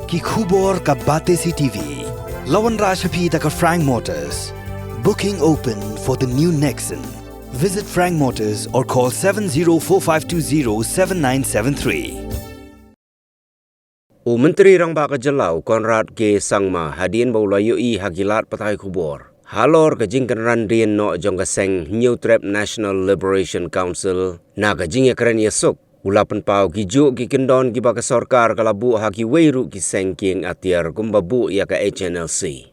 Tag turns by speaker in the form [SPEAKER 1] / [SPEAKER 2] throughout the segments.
[SPEAKER 1] ki khubor ka bate si TV. Lawan Rashapi taka Frank Motors. Booking open for the new Nexon. Visit Frank Motors or call 7045207973.
[SPEAKER 2] Menteri Rang Baka Jalau Konrad K. Sangma hadian baulayu i hagilat patai kubor. Halor kajing kanran dian no jong ka Seng New Trap National Liberation Council na kajing yakran yasuk. Ulapan pau ki juk ki Kyndon ki baka Sorkar kalabu ha Kiwei ru ki Seng king atiar Kumba bu ya ka Hnlc.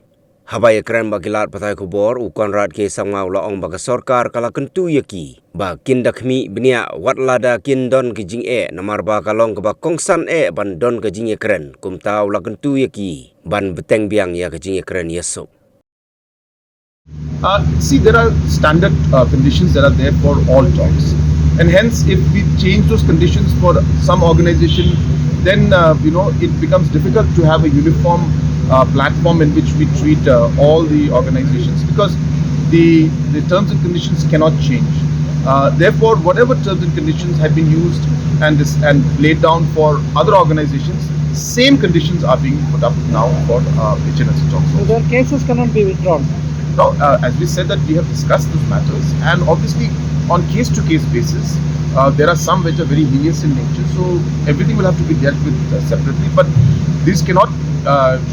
[SPEAKER 2] Habay yakran bagilat patai kubor u Konrad K. Sangma ulaong baka Sorkar kala kentu yaki. Ba kindakmi benia watlada Kyndon kajing namar ba kalong ka kongsan ban don kajing yakran kumta ula kentu yaki ban beteng biang ya kajing yakran yasuk.
[SPEAKER 3] See, there are standard conditions that are there for all talks, and hence, if we change those conditions for some organization, then it becomes difficult to have a uniform platform in which we treat all the organizations, because the terms and conditions cannot change. Therefore, whatever terms and conditions have been used and laid down for other organizations, same conditions are being put up now for Hnlc talks.
[SPEAKER 4] So their cases cannot be withdrawn.
[SPEAKER 3] Now, as we said that we have discussed those matters, and obviously on case-to-case basis, there are some which are very heinous in nature, so everything will have to be dealt with separately. But this cannot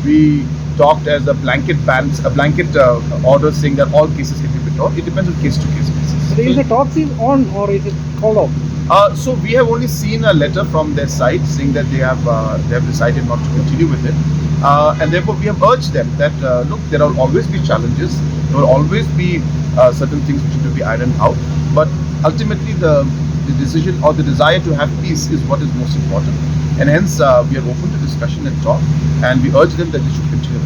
[SPEAKER 3] be talked as a blanket ban, a blanket order saying that all cases can be withdrawn. It depends on case-to-case basis.
[SPEAKER 4] So is the talks is on or is it called off?
[SPEAKER 3] So we have only seen a letter from their side saying that they have decided not to continue with it. And therefore we have urged them that look, there will always be challenges, there will always be certain things which need to be ironed out, but ultimately the decision or the desire to have peace is what is most important, and hence we are open to discussion and talk, and we urge them that they should continue.